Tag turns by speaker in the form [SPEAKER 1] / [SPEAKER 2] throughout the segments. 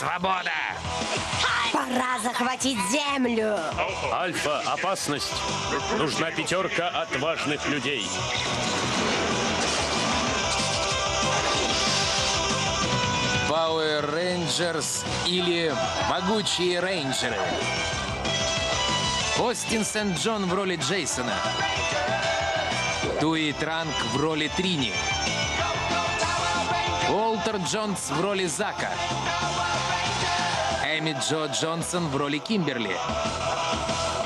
[SPEAKER 1] Свобода!
[SPEAKER 2] Пора захватить землю.
[SPEAKER 3] Альфа, опасность. Нужна пятерка отважных людей.
[SPEAKER 1] Power Rangers или Могучие Рейнджеры. Остин Сент-Джон в роли Джейсона. Туи Транк в роли Трини. Уолтер Джонс в роли Зака. Эми Джо Джонсон в роли Кимберли.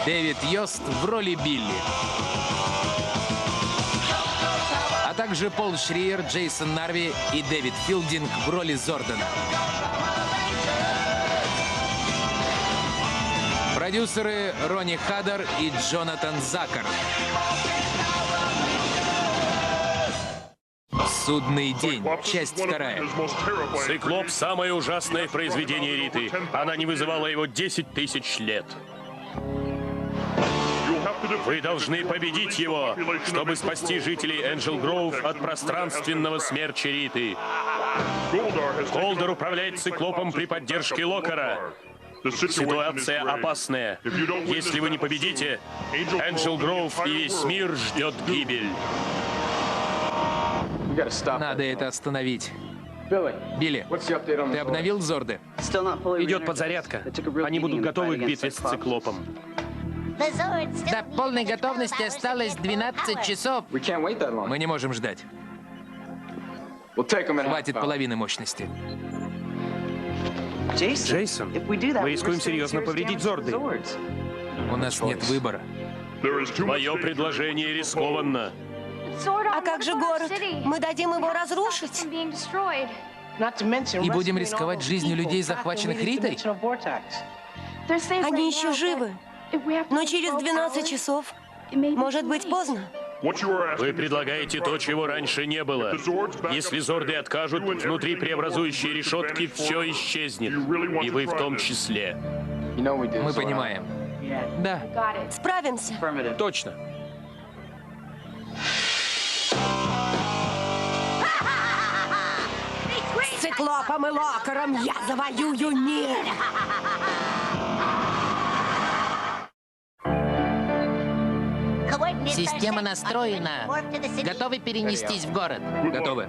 [SPEAKER 1] Дэвид Йост в роли Билли. А также Пол Шриер, Джейсон Нарви и Дэвид Филдинг в роли Зордана. Продюсеры Ронни Хадер и Джонатан Закар. Судный день. Часть 2.
[SPEAKER 3] Циклоп — самое ужасное произведение Риты. Она не вызывала его 10 тысяч лет. Вы должны победить его, чтобы спасти жителей Энджел Гроув от пространственного смерча Риты. Голдер управляет циклопом при поддержке Локара. Ситуация опасная. Если вы не победите, Энджел Гроув и весь мир ждет гибель.
[SPEAKER 1] Надо это остановить. Билли, ты обновил Зорды?
[SPEAKER 3] Идет подзарядка. Они будут готовы к битве с циклопом.
[SPEAKER 1] До полной готовности осталось 12 часов. Мы не можем ждать. Хватит половины мощности.
[SPEAKER 3] Джейсон, мы рискуем серьезно повредить Зорды.
[SPEAKER 1] У нас нет выбора.
[SPEAKER 3] Мое предложение рискованно.
[SPEAKER 2] А как же город? Мы дадим его разрушить?
[SPEAKER 1] И будем рисковать жизнью людей, захваченных Ритой?
[SPEAKER 2] Они еще живы. Но через 12 часов может быть поздно.
[SPEAKER 3] Вы предлагаете то, чего раньше не было. Если Зорды откажут, внутри преобразующей решетки все исчезнет. И вы в том числе.
[SPEAKER 1] Мы понимаем. Да.
[SPEAKER 2] Справимся.
[SPEAKER 3] Точно.
[SPEAKER 2] С Циклопом и Локаром я завоюю мир.
[SPEAKER 4] Система настроена. Готовы перенестись в город?
[SPEAKER 1] Готовы.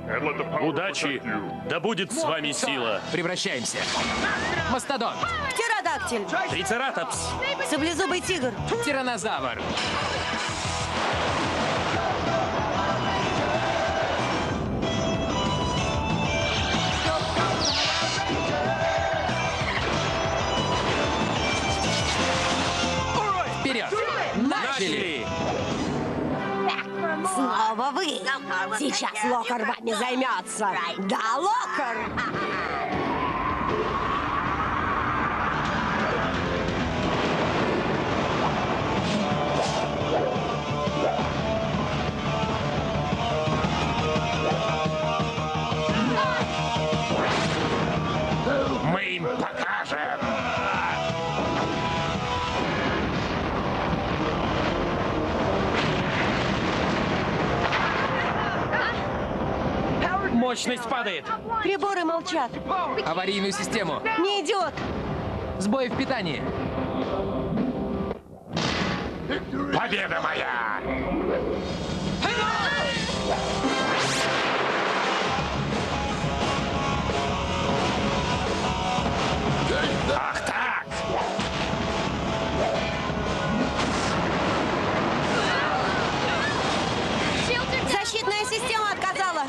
[SPEAKER 3] Удачи! Да будет с вами сила!
[SPEAKER 1] Превращаемся. Мастодонт.
[SPEAKER 2] Птеродактиль.
[SPEAKER 3] Трицератопс!
[SPEAKER 2] Саблезубый тигр.
[SPEAKER 1] Тираннозавр. Вперед! Начали!
[SPEAKER 2] Снова вы. Сейчас Локар вами займется. Да, Локар?
[SPEAKER 3] Мы им покажем! Мощность падает.
[SPEAKER 2] Приборы молчат.
[SPEAKER 1] Аварийную систему.
[SPEAKER 2] Не идет.
[SPEAKER 1] Сбой в питании.
[SPEAKER 3] Победа моя! Ах так!
[SPEAKER 2] Защитная система отказала.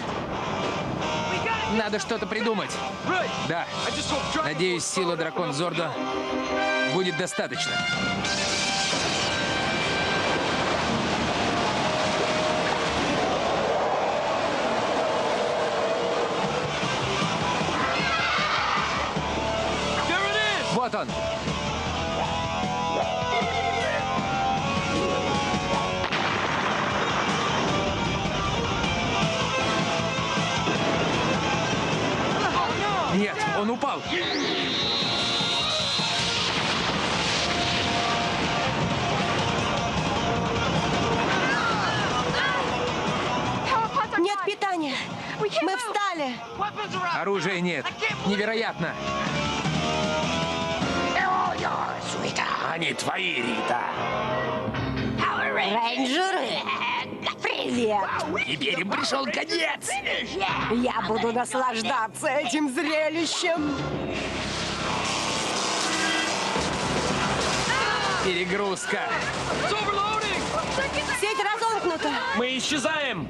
[SPEAKER 1] Надо что-то придумать. Да. Надеюсь, сила Дракон Зорда будет достаточно. Вот он. Нет, он упал.
[SPEAKER 2] Нет питания. Мы встали.
[SPEAKER 1] Оружия нет. Невероятно.
[SPEAKER 3] Они твои, Рита.
[SPEAKER 2] Рейнджеры, привет!
[SPEAKER 3] Теперь им пришел конец.
[SPEAKER 2] Я буду наслаждаться этим зрелищем.
[SPEAKER 3] Перегрузка.
[SPEAKER 2] Сеть разомкнута.
[SPEAKER 3] Мы исчезаем.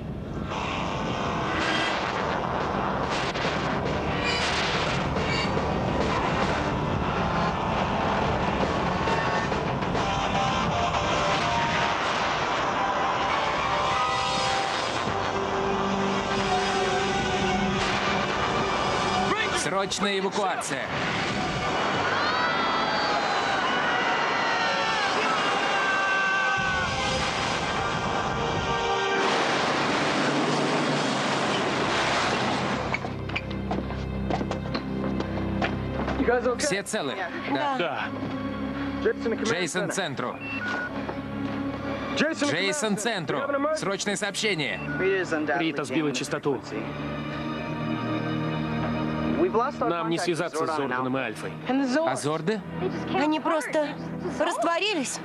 [SPEAKER 3] Срочная эвакуация. Все целы? Да. Джейсон центру. Джейсон центру. Срочное сообщение.
[SPEAKER 5] Рита сбила частоту. Нам не связаться с Зорданом и Альфой.
[SPEAKER 3] А Зорды?
[SPEAKER 2] Они просто растворились.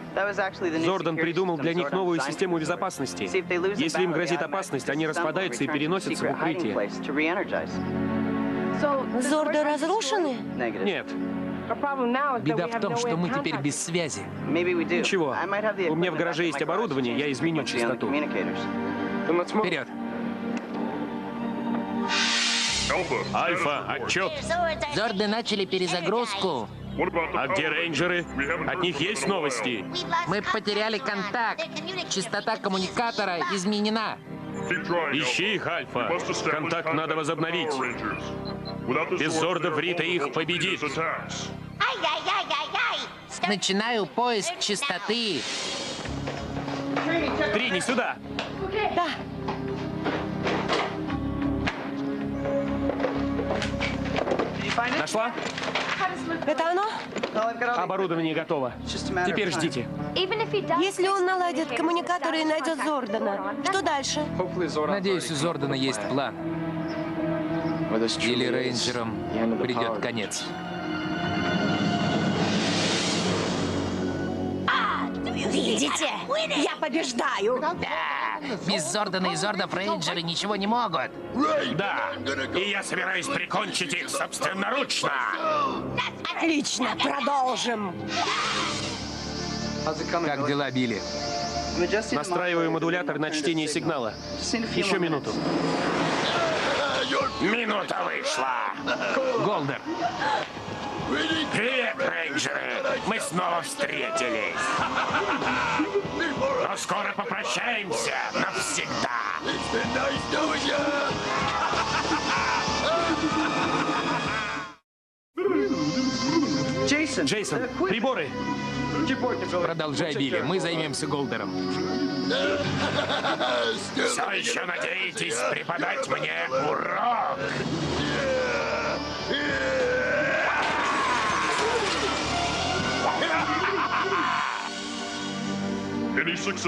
[SPEAKER 5] Зордан придумал для них новую систему безопасности. Если им грозит опасность, они распадаются и переносятся в укрытие.
[SPEAKER 2] Зорды разрушены?
[SPEAKER 5] Нет,
[SPEAKER 3] Беда в том, что мы теперь без связи.
[SPEAKER 5] ничего. У меня в гараже есть оборудование, я изменю частоту.
[SPEAKER 3] Вперед. Альфа, отчет.
[SPEAKER 4] Зорды начали перезагрузку.
[SPEAKER 3] А где рейнджеры? От них есть новости?
[SPEAKER 4] Мы потеряли контакт. Частота коммуникатора изменена.
[SPEAKER 3] Ищи их, Альфа. Контакт надо возобновить. Без Зордов Рита их победит.
[SPEAKER 4] Начинаю поиск частоты.
[SPEAKER 3] Трини, сюда.
[SPEAKER 2] Да.
[SPEAKER 5] Нашла?
[SPEAKER 2] Это оно?
[SPEAKER 5] Оборудование готово. Теперь ждите.
[SPEAKER 2] Если он наладит коммуникаторы и найдет Зордана, что дальше?
[SPEAKER 3] Надеюсь, у Зордана есть план. Или рейнджерам придет конец.
[SPEAKER 2] Видите? Я побеждаю.
[SPEAKER 4] Да, без Зордана и Зордов рейнджеры ничего не могут.
[SPEAKER 3] Да, и я собираюсь прикончить их собственноручно.
[SPEAKER 2] Отлично, продолжим.
[SPEAKER 3] Как дела, Билли?
[SPEAKER 5] Настраиваю модулятор на чтение сигнала. Еще минуту.
[SPEAKER 3] Минута вышла. Голдер. Привет, рейнджеры. Мы снова встретились. Но скоро попрощаемся навсегда.
[SPEAKER 5] Джейсон, приборы.
[SPEAKER 3] Продолжай, Билли. Мы займемся Голдером. Все еще надеетесь преподать мне урок?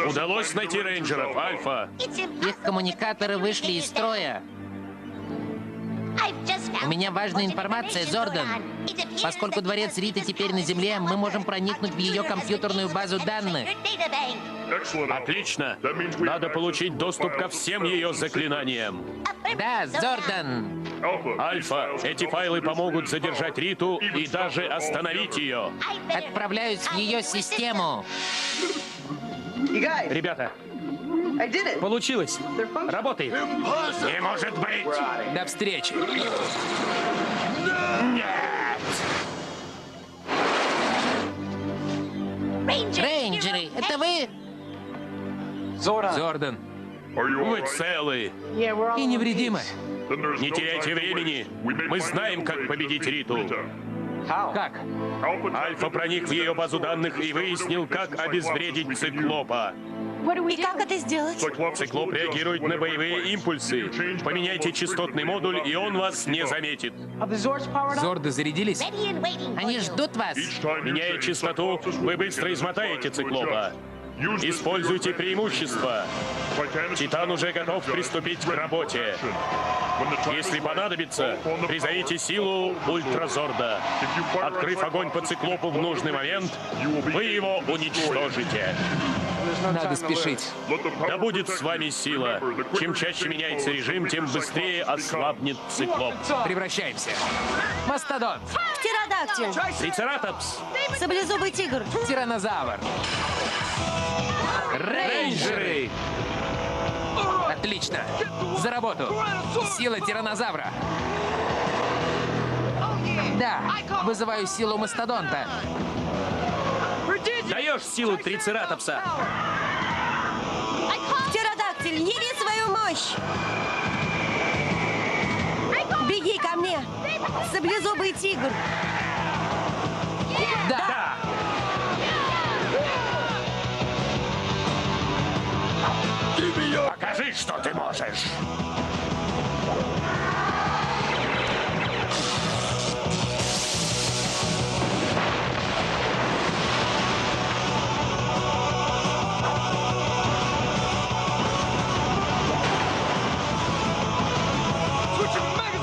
[SPEAKER 3] Удалось найти рейнджеров, Альфа.
[SPEAKER 4] Их коммуникаторы вышли из строя. У меня важная информация, Зордан. Поскольку дворец Риты теперь на Земле, мы можем проникнуть в ее компьютерную базу данных.
[SPEAKER 3] Отлично. Надо получить доступ ко всем ее заклинаниям.
[SPEAKER 4] Да, Зордан.
[SPEAKER 3] Альфа, эти файлы помогут задержать Риту и даже остановить ее.
[SPEAKER 4] Отправляюсь в ее систему.
[SPEAKER 5] Ребята, получилось. Работает.
[SPEAKER 3] Не может быть.
[SPEAKER 5] До встречи.
[SPEAKER 3] Нет.
[SPEAKER 4] Рейнджеры, это вы?
[SPEAKER 3] Зордан, вы целы
[SPEAKER 5] И невредимы.
[SPEAKER 3] Не теряйте времени. Мы знаем, как победить Риту.
[SPEAKER 5] Как?
[SPEAKER 3] Альфа проник в ее базу данных и выяснил, как обезвредить Циклопа.
[SPEAKER 2] И как это сделать?
[SPEAKER 3] Циклоп реагирует на боевые импульсы. Поменяйте частотный модуль, и он вас не заметит.
[SPEAKER 5] Зорды зарядились?
[SPEAKER 4] Они ждут вас.
[SPEAKER 3] Меняя частоту, вы быстро измотаете Циклопа. Используйте преимущество. Титан уже готов приступить к работе. Если понадобится, призовите силу Ультразорда. Открыв огонь по циклопу в нужный момент, вы его уничтожите.
[SPEAKER 1] Надо спешить.
[SPEAKER 3] Да будет с вами сила. Чем чаще меняется режим, тем быстрее ослабнет циклоп.
[SPEAKER 1] Превращаемся. Мастодонт.
[SPEAKER 2] Птеродактиль.
[SPEAKER 3] Трицератопс!
[SPEAKER 2] Саблезубый тигр.
[SPEAKER 1] Тираннозавр. Рейнджеры. Отлично. За работу. Сила тираннозавра. Да, вызываю силу мастодонта.
[SPEAKER 5] Даешь силу трицератопса.
[SPEAKER 2] Птеродактиль, яви свою мощь. Беги ко мне. Саблезубый тигр.
[SPEAKER 1] Да.
[SPEAKER 3] Покажи, что ты можешь.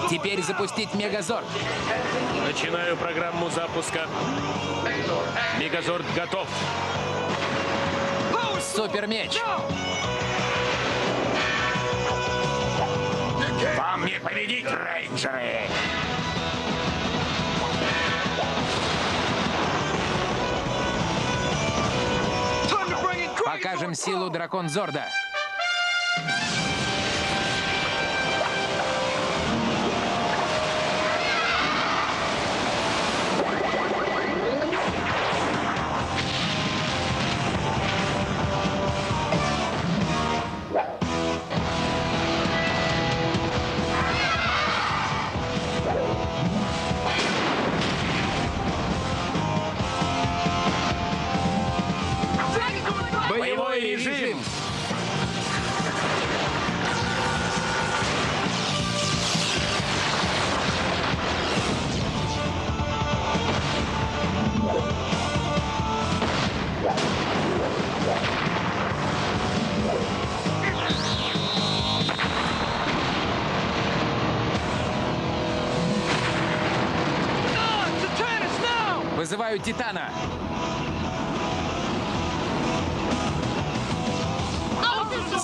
[SPEAKER 1] Теперь запустить Мегазорд.
[SPEAKER 3] Начинаю программу запуска. Мегазорд готов.
[SPEAKER 1] Супермеч.
[SPEAKER 3] Вам не победить, рейнджеры!
[SPEAKER 1] Покажем силу Дракон Зорда.
[SPEAKER 3] Боевой режим!
[SPEAKER 1] Вызываю Титана.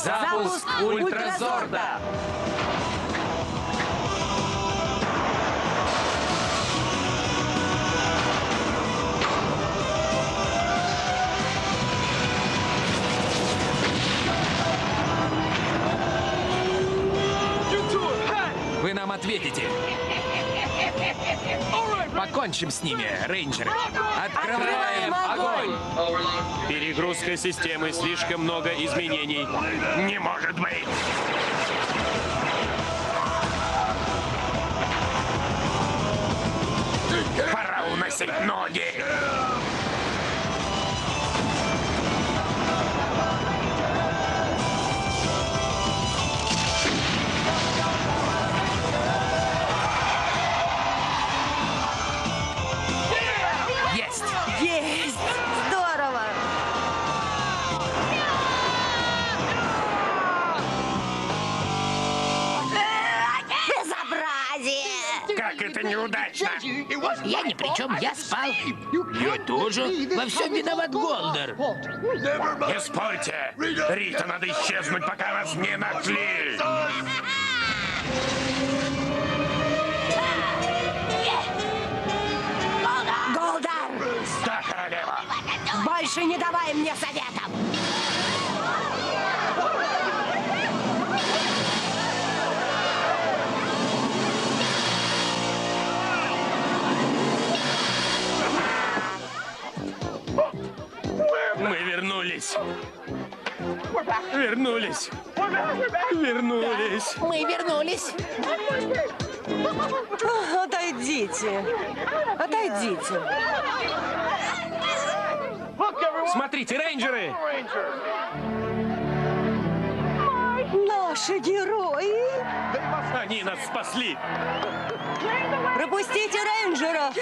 [SPEAKER 1] Запуск Ультразорда. Вы нам ответите. Покончим с ними, рейнджеры. Открываем огонь.
[SPEAKER 3] Перегрузка системы, слишком много изменений. Не может быть! Пора уносить ноги!
[SPEAKER 1] Есть!
[SPEAKER 2] Есть! Здорово! Безобразие!
[SPEAKER 3] Как это неудачно!
[SPEAKER 4] Я ни при чем, я спал. Я тоже. Во всем виноват Голдер.
[SPEAKER 3] Не спорьте! Рита, надо исчезнуть, пока нас не нашли!
[SPEAKER 2] Голдар!
[SPEAKER 3] Да, королева!
[SPEAKER 2] Больше не давай мне советов!
[SPEAKER 3] Мы вернулись! Вернулись! Вернулись!
[SPEAKER 4] Мы вернулись.
[SPEAKER 2] Отойдите! Отойдите!
[SPEAKER 5] Смотрите, рейнджеры!
[SPEAKER 2] Наши герои!
[SPEAKER 3] Они нас спасли!
[SPEAKER 2] Пропустите рейнджеров!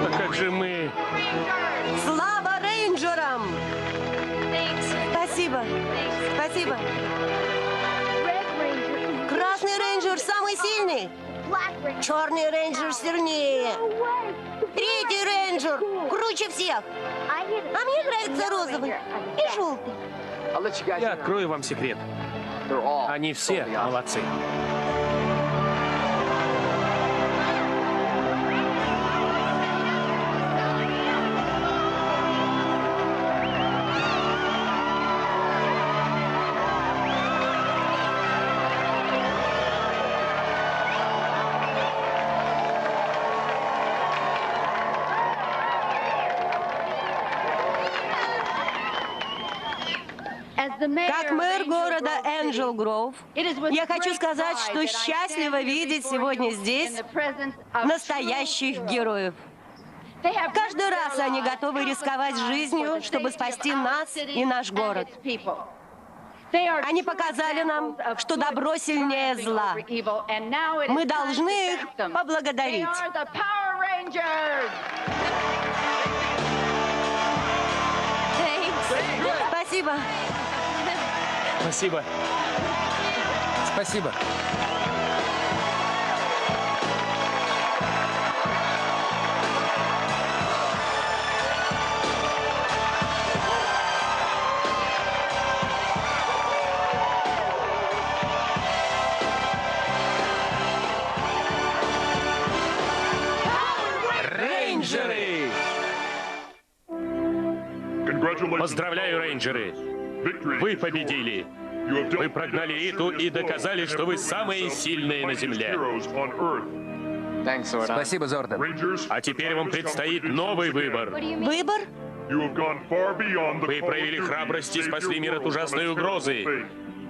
[SPEAKER 3] А как же мы?
[SPEAKER 2] Спасибо. Спасибо. Красный рейнджер самый сильный. Черный рейнджер сильнее. Третий рейнджер круче всех. А мне нравится розовый и желтый.
[SPEAKER 5] Я открою вам секрет. Они все молодцы.
[SPEAKER 2] Как мэр города Энджел Гроув, я хочу сказать, что счастливо видеть сегодня здесь настоящих героев. Каждый раз они готовы рисковать жизнью, чтобы спасти нас и наш город. Они показали нам, что добро сильнее зла. Мы должны их поблагодарить. Спасибо.
[SPEAKER 5] Спасибо.
[SPEAKER 1] Спасибо.
[SPEAKER 5] Рейнджеры!
[SPEAKER 3] Поздравляю, рейнджеры! Вы победили! Вы прогнали Риту и доказали, что вы самые сильные на Земле.
[SPEAKER 1] Спасибо, Зордан.
[SPEAKER 3] А теперь вам предстоит новый выбор.
[SPEAKER 2] Выбор?
[SPEAKER 3] Вы проявили храбрость и спасли мир от ужасной угрозы.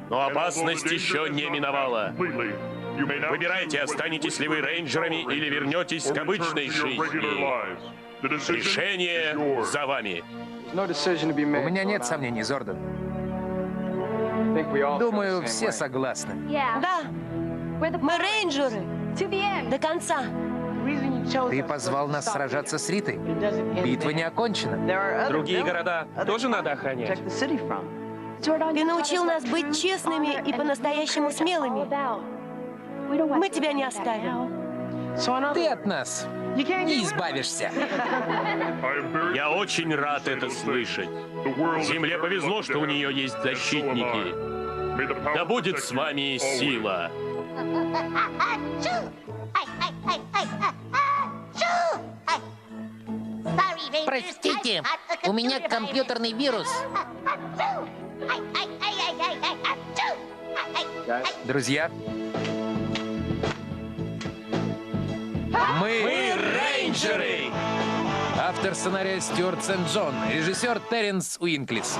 [SPEAKER 3] Но опасность еще не миновала. Выбирайте, останетесь ли вы рейнджерами или вернетесь к обычной жизни. Решение за вами.
[SPEAKER 1] У меня нет сомнений, Зордан. Думаю, все согласны.
[SPEAKER 2] Да. Мы рейнджеры. До конца.
[SPEAKER 1] Ты позвал нас сражаться с Ритой. Битва не окончена.
[SPEAKER 5] Другие города тоже надо охранять.
[SPEAKER 2] Ты научил нас быть честными и по-настоящему смелыми. Мы тебя не оставим.
[SPEAKER 1] Ты от нас не избавишься.
[SPEAKER 3] Я очень рад это слышать. Земле повезло, что у нее есть защитники. Да будет с вами сила.
[SPEAKER 4] Простите, у меня компьютерный вирус.
[SPEAKER 1] Друзья, мы
[SPEAKER 5] рейнджеры!
[SPEAKER 1] Автор сценария Стюарт Сент-Джон, режиссер Терренс Уинклис.